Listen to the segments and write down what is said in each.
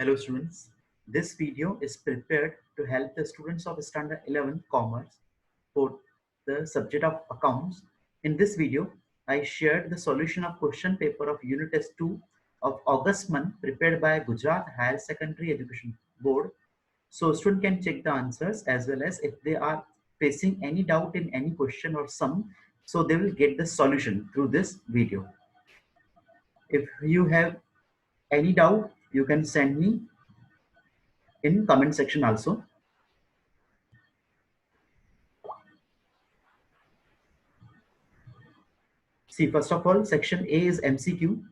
Hello students, this video is prepared to help the students of Standard 11 Commerce for the subject of accounts. In this video, I shared the solution of question paper of Unit Test 2 of August month prepared by Gujarat Higher Secondary Education Board. So student can check the answers as well as if they are facing any doubt in any question or sum, so they will get the solution through this video. If you have any doubt, you can send me in comment section also. See, first of all, section A is MCQ.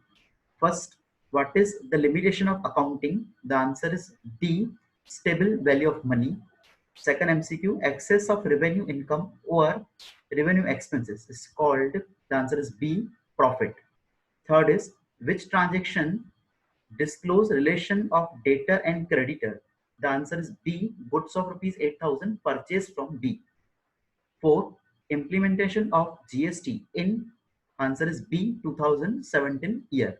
First, what is the limitation of accounting? The answer is B, stable value of money. Second MCQ, excess of revenue income or revenue expenses is called, the answer is B, profit. Third is, which transaction disclose relation of debtor and creditor? The answer is B, goods of rupees 8,000 purchased from B. Fourth, implementation of GST in, answer is B, 2017 year.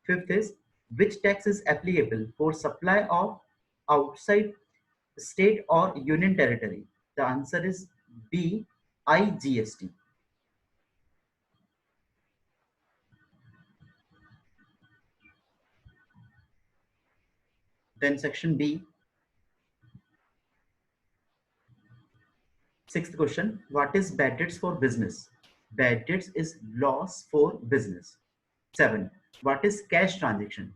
Fifth is, which tax is applicable for supply of outside state or union territory? The answer is B, IGST. Then section B. Sixth question, what is bad debts for business? Bad debts is loss for business. 7. What is cash transaction?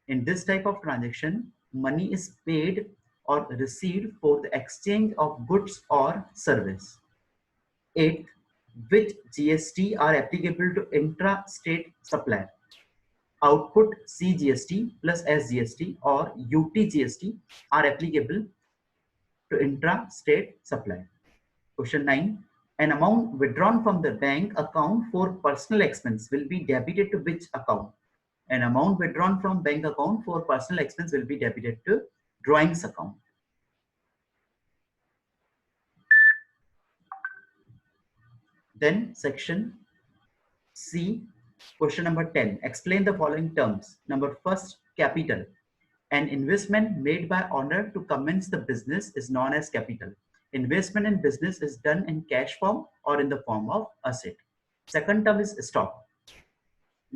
In this type of transaction, money is paid or received for the exchange of goods or service. 8. Which GST are applicable to intra-state supply? Output CGST plus SGST or UTGST are applicable to intra-state supply. Question 9. An amount withdrawn from the bank account for personal expense will be debited to which account? An amount withdrawn from bank account for personal expense will be debited to drawings account. Then section C, question number 10. Explain the following terms. Number first, capital. An investment made by owner to commence the business is known as capital. Investment in business is done in cash form or in the form of asset. Second term is stock.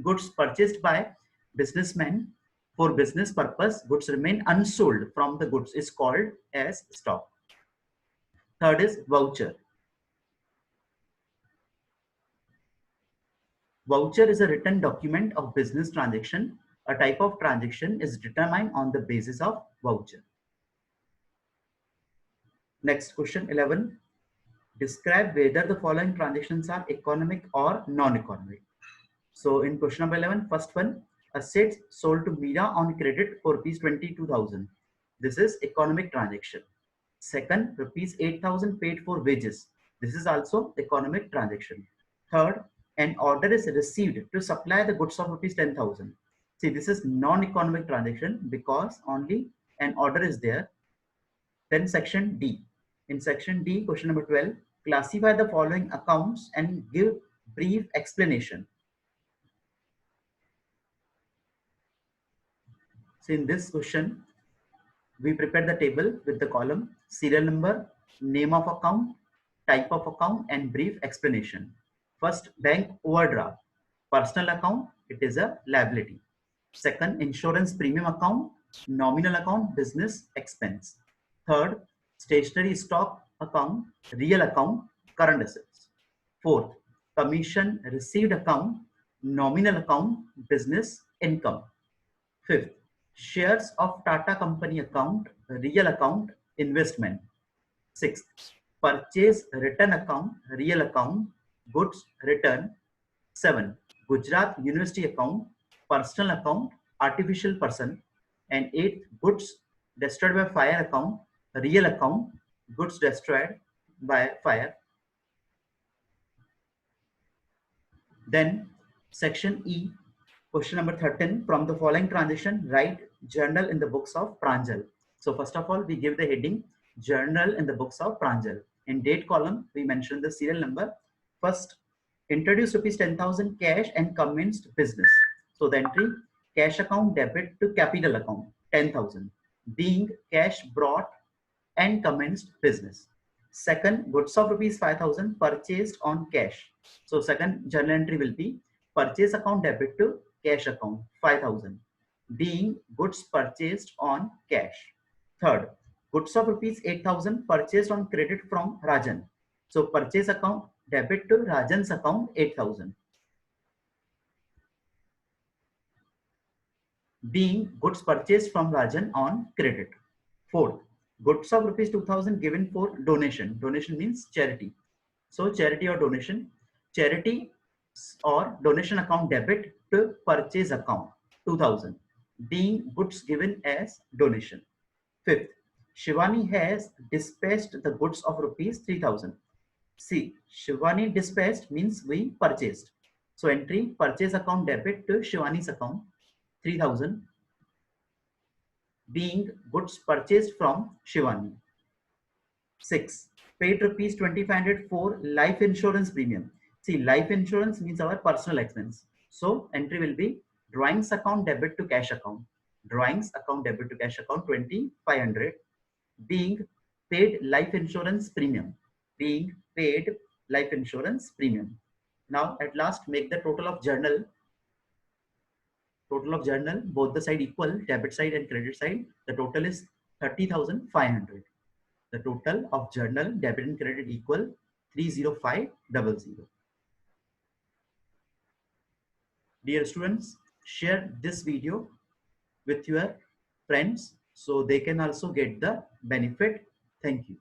Goods purchased by businessmen for business purpose, goods remain unsold from the goods is called as stock. Third is voucher. Voucher is a written document of business transaction. A type of transaction is determined on the basis of voucher. Next, question 11. Describe whether the following transactions are economic or non-economic. So in question number 11, first one, assets sold to Mira on credit for rupees 22,000. This is economic transaction. Second, rupees 8,000 paid for wages. This is also economic transaction. Third, an order is received to supply the goods of rupees 10,000. See, this is non-economic transaction because only an order is there. Then section D. In section D, question number 12, classify the following accounts and give brief explanation. So in this question, we prepare the table with the column, serial number, name of account, type of account, and brief explanation. First, bank overdraft, personal account, it is a liability. Second, insurance premium account, nominal account, business expense. Third, stationery stock account, real account, current assets. Fourth, commission received account, nominal account, business income. Fifth, shares of Tata company account, real account, investment. Sixth, purchase return account, real account, goods return. 7. Gujarat University account, personal account, artificial person. And 8. Goods destroyed by fire account, real account, goods destroyed by fire. Then section E, question number 13, from the following transaction, write journal in the books of Pranjal. So first of all, we give the heading journal in the books of Pranjal. In date column, we mention the serial number. First, introduce rupees 10,000 cash and commenced business. So the entry, cash account debit to capital account, 10,000, being cash brought and commenced business. Second, goods of rupees 5,000 purchased on cash. So second journal entry will be purchase account debit to cash account 5,000, being goods purchased on cash. Third, goods of rupees 8,000 purchased on credit from Rajan. So purchase account debit to Rajan's account 8,000, being goods purchased from Rajan on credit. Fourth, goods of rupees 2,000 given for donation. Donation means charity. So charity or donation. Charity or donation account debit to purchase account 2,000, being goods given as donation. Fifth, Shivani has dispatched the goods of rupees 3,000. See, Shivani dispatched means we purchased. So entry purchase account debit to Shivani's account 3,000, being goods purchased from Shivani. 6. Paid rupees 2,500 for life insurance premium. See, life insurance means our personal expense. So entry will be drawings account debit to cash account. Drawings account debit to cash account 2,500, being paid life insurance premium. Being paid life insurance premium. Now at last make the total of journal. Total of journal, both the side equal, debit side and credit side. The total is 30,500. The total of journal, debit and credit equal 30500. Dear students, share this video with your friends so they can also get the benefit. Thank you.